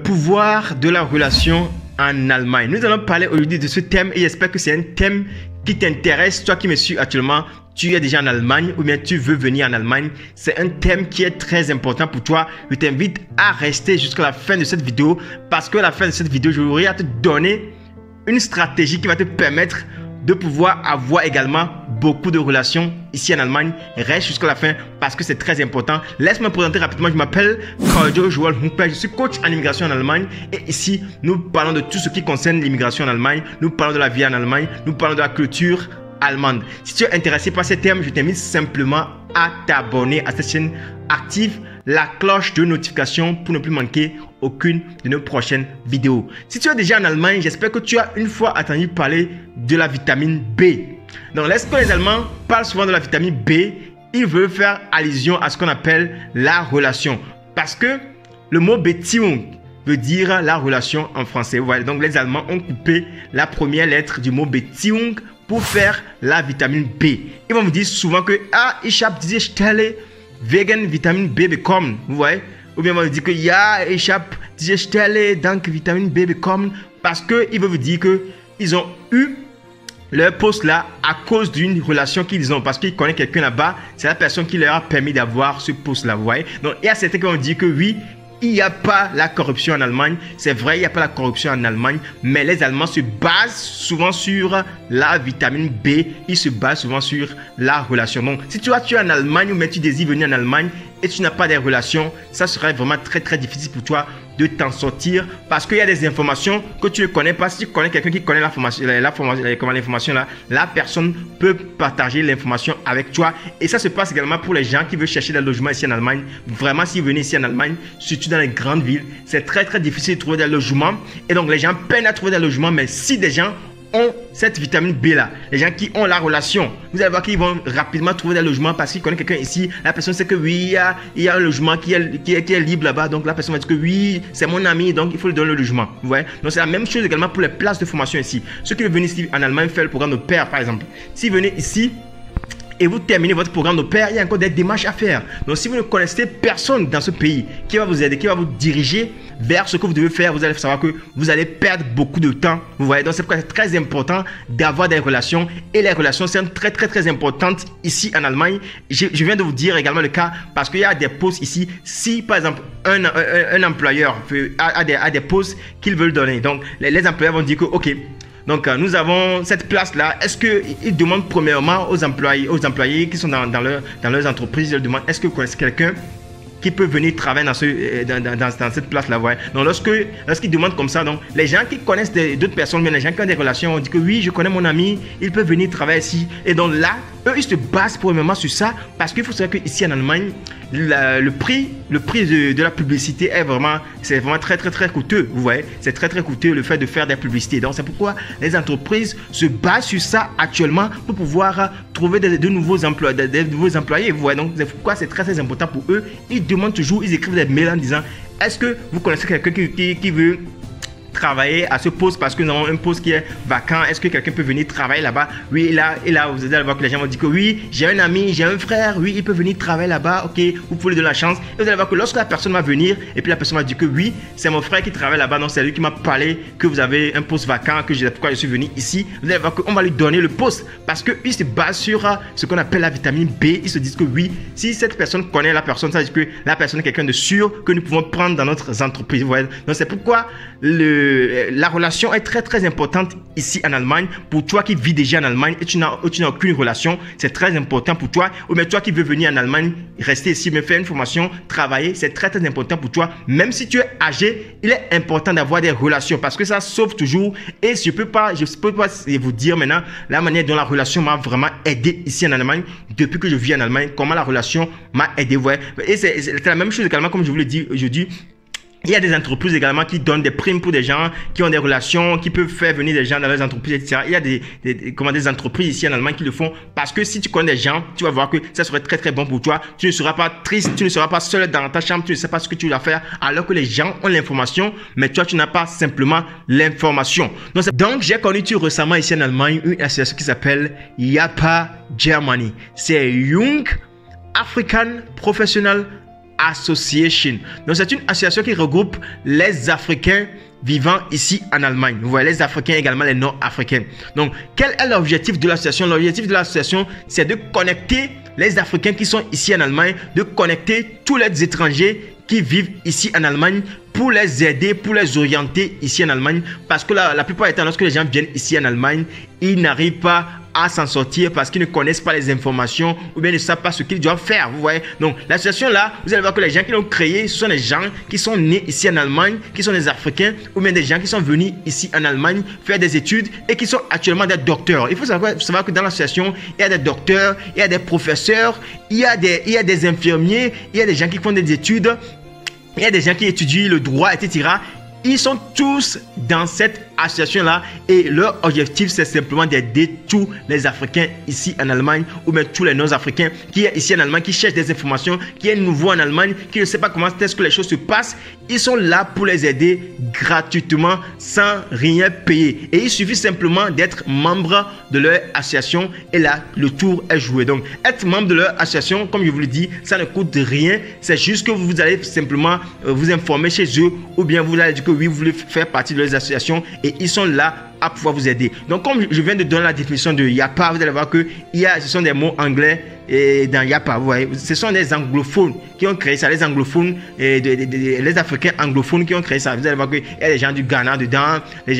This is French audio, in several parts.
pouvoir de la relation en Allemagne. Nous allons parler aujourd'hui de ce thème et j'espère que c'est un thème qui t'intéresse. Toi qui me suis actuellement, tu es déjà en Allemagne ou bien tu veux venir en Allemagne. C'est un thème qui est très important pour toi. Je t'invite à rester jusqu'à la fin de cette vidéo parce qu'à la fin de cette vidéo, je voudrais te donner une stratégie qui va te permettre de pouvoir avoir également beaucoup de relations ici en Allemagne. Reste jusqu'à la fin parce que c'est très important. Laisse-moi me présenter rapidement. Je m'appelle Claudio Joel Hunkberg. Je suis coach en immigration en Allemagne et ici, nous parlons de tout ce qui concerne l'immigration en Allemagne. Nous parlons de la vie en Allemagne. Nous parlons de la culture allemande. Si tu es intéressé par ces thèmes, je t'invite simplement à t'abonner à cette chaîne. Active la cloche de notification pour ne plus manquer aucune de nos prochaines vidéos. Si tu es déjà en Allemagne, j'espère que tu as une fois entendu parler de la vitamine B. Donc, lorsque les Allemands parlent souvent de la vitamine B, ils veulent faire allusion à ce qu'on appelle la relation. Parce que le mot Beziehung veut dire la relation en français. Voilà. Donc, les Allemands ont coupé la première lettre du mot Beziehung pour faire la vitamine B. Ils vont vous dire souvent que ich habe diese Stelle wegen Vitamin B bekommen. Vous voyez? Ou bien on va dire que ich habe diese Stelle dank Vitamin B bekommen. Parce qu'ils veulent vous dire qu'ils ont eu leur poste là à cause d'une relation qu'ils ont. Parce qu'ils connaissent quelqu'un là-bas. C'est la personne qui leur a permis d'avoir ce poste là. Vous voyez? Donc il y a certains qui vont dire que oui, il n'y a pas la corruption en Allemagne. C'est vrai, il n'y a pas la corruption en Allemagne. Mais les Allemands se basent souvent sur la vitamine B. Ils se basent souvent sur la relation. Donc, si tu es en Allemagne ou même tu désires venir en Allemagne et tu n'as pas de relations, ça serait vraiment très très difficile pour toi de t'en sortir parce qu'il y a des informations que tu ne connais pas. Si tu connais quelqu'un qui connaît l'information là, la personne peut partager l'information avec toi. Et ça se passe également pour les gens qui veulent chercher des logements ici en Allemagne. Vraiment, si vous venez ici en Allemagne, surtout dans les grandes villes, c'est très très difficile de trouver des logements. Et donc, les gens peinent à trouver des logements. Mais si des gens ont cette vitamine B là, les gens qui ont la relation, vous allez voir qu'ils vont rapidement trouver des logements parce qu'ils connaissent quelqu'un ici. La personne sait que oui, il y a un logement qui est libre là-bas. Donc la personne va dire que oui, c'est mon ami, donc il faut lui donner le logement. Vous voyez? Donc c'est la même chose également pour les places de formation ici. Ceux qui veulent venir ici en Allemagne faire le programme de pair par exemple. Si vous venez ici et vous terminez votre programme de pair, il y a encore des démarches à faire. Donc si vous ne connaissez personne dans ce pays qui va vous aider, qui va vous diriger vers ce que vous devez faire, vous allez savoir que vous allez perdre beaucoup de temps. Vous voyez, donc c'est pourquoi c'est très important d'avoir des relations. Et les relations sont très très très importantes ici en Allemagne. Je viens de vous dire également le cas parce qu'il y a des postes ici. Si par exemple un employeur a des postes qu'ils veulent donner, donc les employeurs vont dire que ok, donc, nous avons cette place-là. Est-ce qu'ils demandent premièrement aux employés qui sont dans leurs entreprises, ils leur demandent est-ce que vous connaissez quelqu'un qui peut venir travailler dans cette place-là. Ouais. Donc, lorsqu'ils demandent comme ça, donc, les gens qui connaissent d'autres personnes, mais les gens qui ont des relations, on dit que oui, je connais mon ami, il peut venir travailler ici. Et donc là, eux, ils se basent premièrement sur ça parce qu'il faut savoir qu'ici en Allemagne, le prix de la publicité c'est vraiment très très très coûteux. Vous voyez, c'est très très coûteux le fait de faire des publicités. Donc c'est pourquoi les entreprises se basent sur ça actuellement pour pouvoir trouver de nouveaux employés. Vous voyez, donc c'est pourquoi c'est très très important pour eux. Ils demandent toujours, ils écrivent des mails en disant est-ce que vous connaissez quelqu'un qui veut travailler à ce poste parce que nous avons un poste qui est vacant. Est-ce que quelqu'un peut venir travailler là-bas? Oui, là, vous allez voir que les gens vont dire que oui, j'ai un ami, j'ai un frère, oui, il peut venir travailler là-bas. Ok, vous pouvez lui donner la chance. Et vous allez voir que lorsque la personne va venir et puis la personne va dire que oui, c'est mon frère qui travaille là-bas, donc c'est lui qui m'a parlé que vous avez un poste vacant, pourquoi je suis venu ici. Vous allez voir qu'on va lui donner le poste parce qu'il se base sur ce qu'on appelle la vitamine B. Ils se disent que oui, si cette personne connaît la personne, ça veut dire que la personne est quelqu'un de sûr que nous pouvons prendre dans notre entreprise. Vous voyez? Donc c'est pourquoi la relation est très très importante ici en Allemagne. Pour toi qui vis déjà en Allemagne et tu n'as aucune relation, c'est très important pour toi. Ou bien toi qui veux venir en Allemagne, rester ici, me faire une formation, travailler, c'est très très important pour toi. Même si tu es âgé, il est important d'avoir des relations parce que ça sauve toujours. Et je peux pas vous dire maintenant la manière dont la relation m'a vraiment aidé ici en Allemagne depuis que je vis en Allemagne, comment la relation m'a aidé. Ouais. Et c'est la même chose également comme je vous l'ai dit aujourd'hui. Il y a des entreprises également qui donnent des primes pour des gens qui ont des relations, qui peuvent faire venir des gens dans leurs entreprises, etc. Il y a des entreprises ici en Allemagne qui le font parce que si tu connais des gens, tu vas voir que ça serait très très bon pour toi. Tu ne seras pas triste, tu ne seras pas seul dans ta chambre, tu ne sais pas ce que tu vas faire alors que les gens ont l'information, mais toi tu n'as pas simplement l'information. Donc j'ai connu récemment ici en Allemagne une association qui s'appelle YAPA Germany. C'est Young African Professional Association. Donc c'est une association qui regroupe les Africains vivant ici en Allemagne. Vous voyez, les Africains également, les Nord-Africains. Donc, quel est l'objectif de l'association? L'objectif de l'association, c'est de connecter les Africains qui sont ici en Allemagne, de connecter tous les étrangers qui vivent ici en Allemagne pour les aider, pour les orienter ici en Allemagne. Parce que la plupart du temps, lorsque les gens viennent ici en Allemagne, ils n'arrivent pas à s'en sortir parce qu'ils ne connaissent pas les informations ou bien ne savent pas ce qu'ils doivent faire. Vous voyez, donc l'association là, vous allez voir que les gens qui l'ont créée, ce sont des gens qui sont nés ici en Allemagne, qui sont des Africains ou bien des gens qui sont venus ici en Allemagne faire des études et qui sont actuellement des docteurs. Il faut savoir que dans l'association, il y a des docteurs, il y a des professeurs, il y a des infirmiers, il y a des gens qui font des études, il y a des gens qui étudient le droit, etc. Ils sont tous dans cette association-là et leur objectif, c'est simplement d'aider tous les Africains ici en Allemagne ou même tous les non-africains qui sont ici en Allemagne, qui cherchent des informations, qui est nouveau en Allemagne, qui ne sait pas comment est-ce que les choses se passent. Ils sont là pour les aider gratuitement, sans rien payer. Et il suffit simplement d'être membre de leur association et là, le tour est joué. Donc, être membre de leur association, comme je vous le dis, ça ne coûte rien. C'est juste que vous allez simplement vous informer chez eux ou bien vous allez dire que oui, vous voulez faire partie de leurs associations et ils sont là à pouvoir vous aider. Donc, comme je viens de donner la définition de YAPA, vous allez voir que ce sont des mots anglais et dans YAPA, vous voyez, ce sont des anglophones qui ont créé ça, les anglophones, les Africains anglophones qui ont créé ça. Vous allez voir qu'il y a les gens du Ghana dedans, les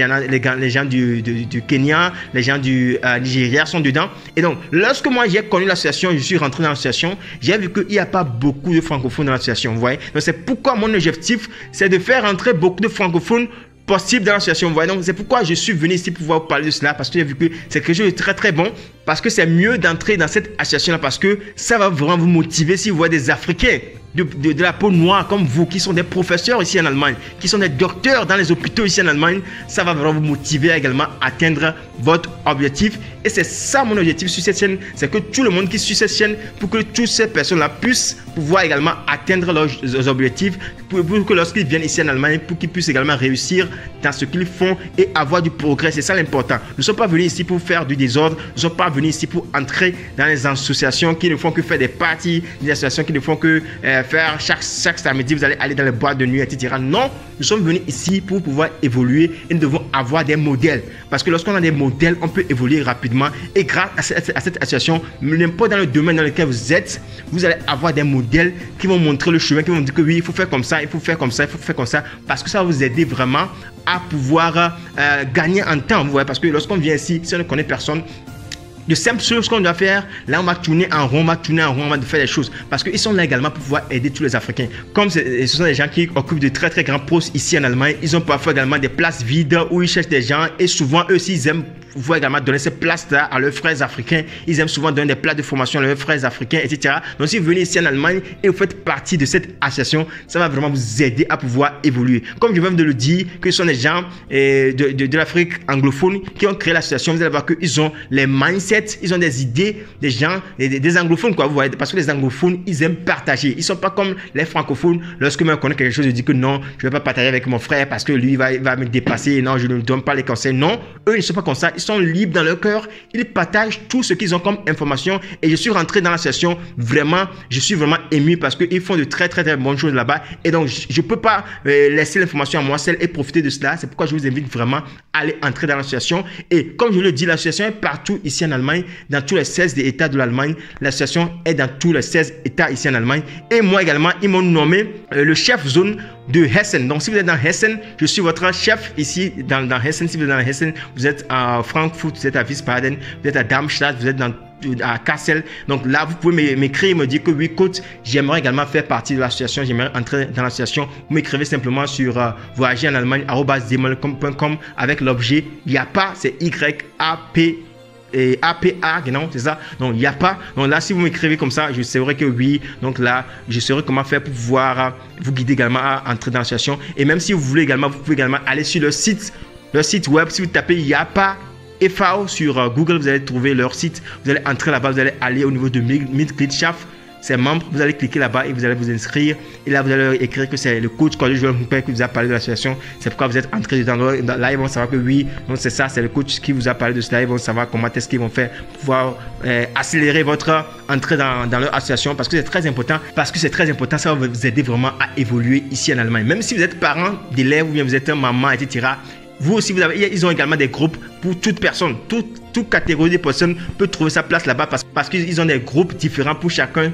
gens du Kenya, les gens du Nigeria sont dedans. Et donc, lorsque moi j'ai connu l'association, je suis rentré dans l'association, j'ai vu qu'il n'y a pas beaucoup de francophones dans l'association, vous voyez. Donc, c'est pourquoi mon objectif, c'est de faire entrer beaucoup de francophones possible dans l'association. Vous voyez, donc c'est pourquoi je suis venu ici pour pouvoir vous parler de cela, parce que j'ai vu que c'est quelque chose de très très bon, parce que c'est mieux d'entrer dans cette association là, parce que ça va vraiment vous motiver. Si vous voyez des Africains de la peau noire comme vous, qui sont des professeurs ici en Allemagne, qui sont des docteurs dans les hôpitaux ici en Allemagne, ça va vraiment vous motiver également à atteindre votre objectif. Et c'est ça mon objectif sur cette chaîne, c'est que tout le monde qui suit cette chaîne, pour que toutes ces personnes-là puissent pouvoir également atteindre leurs objectifs, pour que lorsqu'ils viennent ici en Allemagne, pour qu'ils puissent également réussir dans ce qu'ils font et avoir du progrès. C'est ça l'important. Nous ne sommes pas venus ici pour faire du désordre, nous ne sommes pas venus ici pour entrer dans les associations qui ne font que faire des parties, des associations qui ne font que faire chaque samedi, vous allez aller dans les boîtes de nuit, etc. Non, nous sommes venus ici pour pouvoir évoluer et nous devons avoir des modèles. Parce que lorsqu'on a des modèles, on peut évoluer rapidement. Et grâce à cette association, n'importe dans le domaine dans lequel vous êtes, vous allez avoir des modèles qui vont montrer le chemin, qui vont dire que oui, il faut faire comme ça, il faut faire comme ça, il faut faire comme ça. Parce que ça va vous aider vraiment à pouvoir gagner en temps. Vous voyez, parce que lorsqu'on vient ici, si on ne connaît personne, de simples choses qu'on doit faire, là on va tourner en rond, on va faire des choses. Parce qu'ils sont là également pour pouvoir aider tous les Africains. Comme ce sont des gens qui occupent de très très grands postes ici en Allemagne, ils ont parfois également des places vides où ils cherchent des gens. Et souvent eux aussi ils aiment pouvoir également donner ces places-là à leurs frères africains. Ils aiment souvent donner des places de formation à leurs frères africains, etc. Donc si vous venez ici en Allemagne et vous faites partie de cette association, ça va vraiment vous aider à pouvoir évoluer. Comme je viens de le dire, que ce sont des gens de l'Afrique anglophone qui ont créé l'association. Vous allez voir qu'ils ont les mindsets, ils ont des idées, des gens, des anglophones, quoi, vous voyez, parce que les anglophones, ils aiment partager. Ils ne sont pas comme les francophones. Lorsque moi, je connais quelque chose, je dis que non, je ne vais pas partager avec mon frère parce que lui, il va me dépasser. Non, je ne donne pas les conseils. Non, eux, ils ne sont pas comme ça. Ils sont libres dans leur cœur. Ils partagent tout ce qu'ils ont comme information. Et je suis rentré dans l'association, vraiment, je suis vraiment ému parce qu'ils font de très, très, très bonnes choses là-bas. Et donc, je ne peux pas laisser l'information à moi seul et profiter de cela. C'est pourquoi je vous invite vraiment à aller entrer dans l'association. Et comme je le dis, l'association est partout ici en Allemagne, dans tous les 16 États de l'Allemagne. L'association est dans tous les 16 États ici en Allemagne. Et moi également, ils m'ont nommé le chef zone de Hessen. Donc, si vous êtes dans Hessen, je suis votre chef ici dans Hessen. Si vous êtes dans Hessen, vous êtes à Frankfurt, vous êtes à Wiesbaden, vous êtes à Darmstadt, vous êtes à Kassel. Donc là, vous pouvez m'écrire, me dire que oui, coach, j'aimerais également faire partie de l'association, j'aimerais entrer dans l'association. Vous m'écrivez simplement sur voyager en Allemagne @gmail.com avec l'objet YAPA, c'est YAP. Et APA, non, c'est ça. Donc, il n'y a pas. Donc là, si vous m'écrivez comme ça, je saurai que oui. Donc là, je saurai comment faire pour pouvoir vous guider également à entrer dans l'association. Et même si vous voulez également, vous pouvez également aller sur le site web. Si vous tapez YAPA FAO sur Google, vous allez trouver leur site. Vous allez entrer là-bas, vous allez aller au niveau de Mitgliedschaft. c'est membres, vous allez cliquer là-bas et vous allez vous inscrire. Et là, vous allez écrire que c'est le coach Cordé Joël Mounpé qui vous a parlé de l'association. C'est pourquoi vous êtes entré dedans. Là, ils vont savoir que oui, donc c'est ça, c'est le coach qui vous a parlé de cela. Ils vont savoir comment est-ce qu'ils vont faire pour pouvoir accélérer votre entrée dans leur association, parce que c'est très important. Parce que c'est très important, ça va vous aider vraiment à évoluer ici en Allemagne. Même si vous êtes parent d'élèves ou bien vous êtes un maman, etc. Vous aussi, ils ont également des groupes pour toute personne. Toute catégorie de personnes peut trouver sa place là-bas parce qu'ils ont des groupes différents pour chacun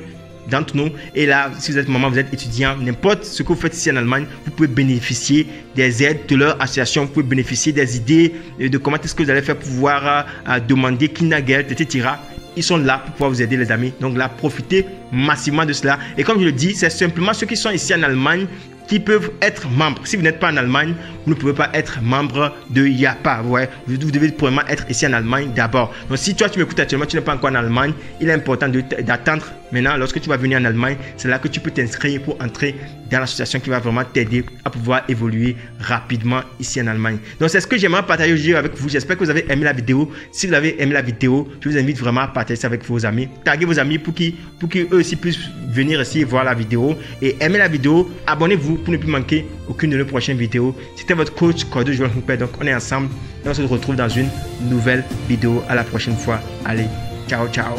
d'entre nous. Et là, si vous êtes maman, vous êtes étudiant, n'importe ce que vous faites ici en Allemagne, vous pouvez bénéficier des aides de leur association, vous pouvez bénéficier des idées de comment est-ce que vous allez faire pour pouvoir demander Kindergeld, etc. Ils sont là pour pouvoir vous aider, les amis. Donc là, profitez massivement de cela. Et comme je le dis, c'est simplement ceux qui sont ici en Allemagne qui peuvent être membres. Si vous n'êtes pas en Allemagne, vous ne pouvez pas être membre de YAPA. Ouais. Vous devez probablement être ici en Allemagne d'abord. Donc si toi tu m'écoutes actuellement, tu n'es pas encore en Allemagne, il est important d'attendre maintenant. Lorsque tu vas venir en Allemagne, c'est là que tu peux t'inscrire pour entrer dans l'association qui va vraiment t'aider à pouvoir évoluer rapidement ici en Allemagne. Donc c'est ce que j'aimerais partager aujourd'hui avec vous. J'espère que vous avez aimé la vidéo. Si vous avez aimé la vidéo, je vous invite vraiment à partager ça avec vos amis. Taguez vos amis pour qu'ils eux aussi puissent venir ici voir la vidéo et aimer la vidéo. Abonnez-vous pour ne plus manquer aucune de nos prochaines vidéos. C'était votre coach Cordé Joël Mounpé. Donc on est ensemble et on se retrouve dans une nouvelle vidéo. À la prochaine fois. Allez, ciao, ciao.